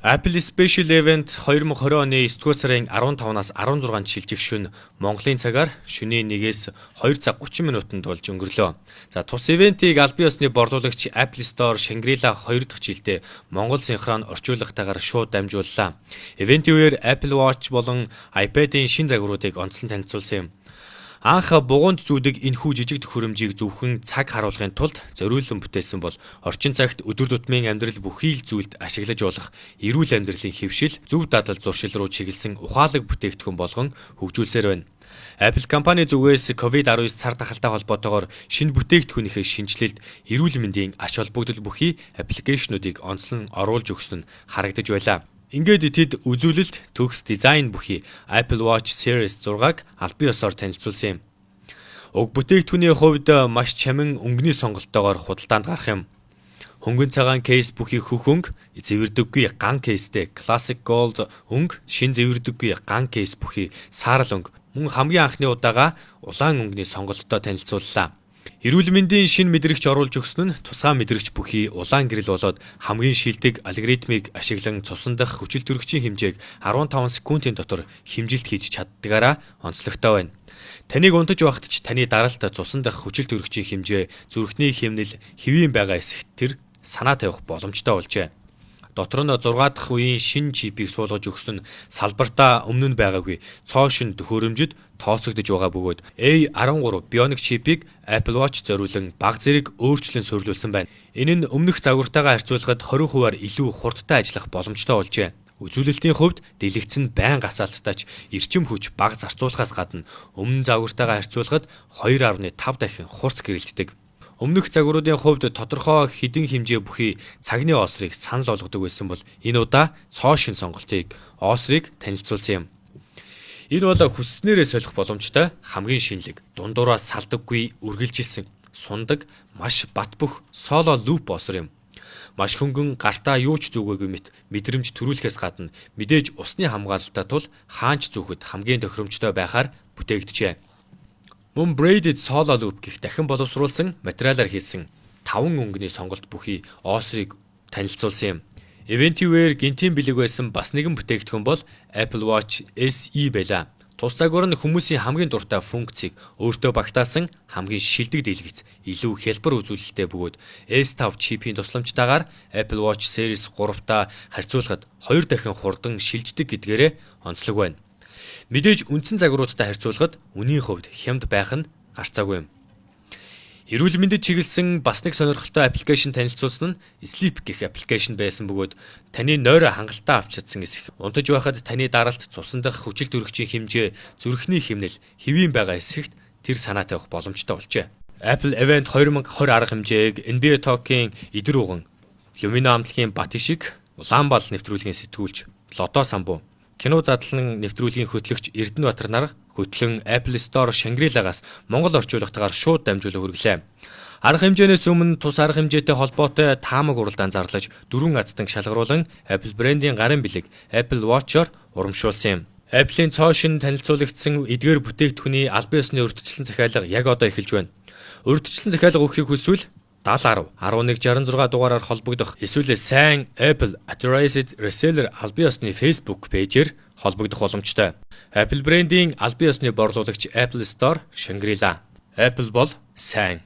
Apple Special Event 2020 оны 9 сарын 15-наас 16-нд шилжих шөнө Монголын цагаар шөнийн 1-ээс 2 цаг 30 минутанд болж өнгөрлөө. За тус ивентийг албан ёсны борлуулагч Apple Store Shangri-La 2 дахь жилдээ Монгол синхрон орчуулагтайгаар шууд дамжууллаа. Ивентийн үеэр Apple Watch болон iPad-ийн шин загваруудыг онцлон танилцуулсан юм. Анх бугуунд зүүдэг энэхүү жижиг төхөөрөмжийг зөвхөн цаг харуулахын тулд зориулан бүтээсэн бол орчин цагт өдөр тутмын амьдрал бүхий л зүйлд ашиглаж болох эрүүл амьдралын хэвшил, зөв дадал зуршил руу чиглэсэн ухаалаг бүтээгдэхүүн болгон хөгжүүлсээр байна. Apple компани зүгээс COVID-19 цар тахалтай холбоотойгоор шинэ бүтээгдэхүүнийхээ шинжилэлд эрүүл мэндийн ач холбогдол бүхий аппликейшнуудыг онцлон оруулж өгсөн нь харагдаж байлаа. Ингээд тэд үзүүлэлт төгс дизайн бүхий Apple Watch Series 6-г албан ёсоор танилцуулсан юм. Уг бүтээгдэхүүний хувьд маш чамин өнгөний сонголтоогоор худалдаанд гарах юм. Хөнгөн цагаан кейс бүхий хөх өнгө, зэвэрдэггүй ган кейстэй Classic Gold өнгө, шин зэвэрдэггүй ган кейс бүхий саарал өнгө мөн хамгийн анхны удаага улаан өнгөний сонголттой танилцууллаа. Эрүүл мэндийн шинэ мэдрэгч оруулж өгсөн нь тусгай мэдрэгч бүхий улаан гэрэл болоод хамгийн шилдэг алгоритмыг ашиглан цусан дах хүчил төрөгчийн хэмжээг 15 секундын дотор хэмжилт хийж чаддгаараа онцлогтой байна. Таныг унтаж байхад ч таны даралт цусан дах хүчил төрөгчийн хэмжээ зүрхний хэмнэл хэвийн байгаа эсэхт тэр санаа тавих боломжтой болжээ. Дотор нь 6 дахь үеийн шинэ чипийг суулгаж өгсөн салбартаа өмнө нь байгаагүй цоошин төхөөрөмжөд тооцогдож байгаа бөгөөд A13 Bionic чипийг Apple Watch зориулан баг зэрэг өөрчлөн суйрлуулсан байна. Энэ нь өмнөх загвартайгаа харьцуулахад 20%-аар илүү хурдтай ажиллах боломжтой болжээ. Үзүүлэлтийн хувьд дэлгэцэн байн гасаалттай ч эрчим хүч баг зарцуулахаас гадна өмнө загвартайгаа харьцуулахад 2.5 дахин хурц гэрэлтдэг. Өмнөх загваруудын хувьд тодорхой хэдэн хэмжээ бүхий цагны оосрыг санал болгодог байсан бол энэ удаа цоошин сонголтыг оосрыг танилцуулсан юм. Энэ бол хүсснээрээ солих боломжтой хамгийн шинэлэг, дундууraa салдаггүй үргэлжилсэн, сундаг, маш бат бөх соло луп ооср юм. Маш хөнгөн гартаа юу ч зүгээгүй мэт мэдрэмж төрүүлэхээс гадна мэдээж усны хамгаалалтаа тул хаанч зүгэхэд хамгийн тохиромжтой байхаар бүтээгдэжээ. Мөн braided solo loop гэх дахин боловсруулсан материалаар хийсэн 5 өнгөний сонголт бүхий оосрыг танилцуулсан юм. Ивентийн үеэр гинтийн бэлэг байсан бас нэгэн бүтээгдэхүүн бол Apple Watch SE байлаа. Тус загвар нь хүмүүсийн хамгийн дуртай функцийг өөртөө багтаасан хамгийн шилдэг дэлгэц, илүү хялбар үзүүлэлттэй бөгөөд S5 чипийн тусламжтайгаар Apple Watch Series 3-та харьцуулахад 2 дахин хурдан шилждэг гэдгээрээ онцлог байна. Мэдээж үндсэн загваруудтай харьцуулахад үнийн хувьд хямд байх нь гарцаагүй юм. Эрүүл мэндэд чиглэсэн бас нэг сонирхолтой аппликейшн танилцуулсан нь Sleep гэх аппликейшн байсан бөгөөд таны нойроо хангалттай авч чадсан эсэх. Унтаж байхад таны даралт цусан дах хүчил төрөгчийн хэмжээ, зүрхний хэмнэл хэвийн байгаа эсэхт тэр санаа тавих боломжтой болжээ. Apple Event 2020 арга хэмжээг NBA Talk-ийн идэр уган, Lumina амтлагийн бат ишиг, Улаанбаал нэвтрүүлгийн сэтгүүлч, Лото самбуу, кино задлан нэвтрүүлгийн хөтлөгч Эрдэнэбаатар нар хөтлөн Apple Store Shangri-La-гаас Монгол орчуулагтайгаар шууд дамжуулан хүргэлээ. Арга хэмжээнээс өмнө тус арга хэмжээтэй холбоотой таамаг уралд анзаарлаж 4 азтан шалгаруулан Apple брендийн гарын бэлэг Apple Watch-оор урамшуулсан юм. Apple-ийн цоошин танилцуулагдсан эдгээр бүтээгдэхүүний албан ёсны урьдчилан захиалга яг одоо эхэлж байна. Урьдчилан захиалга өгөхийг хүсвэл 7010 1166 дугаараар холбогдох эсвэл сайн Apple Authorized Reseller албан ёсны Facebook пэйжээр холбогдох боломжтой. Apple брендийн албан ёсны борлуулагч Apple Store Shangri-La. Apple бол сайн.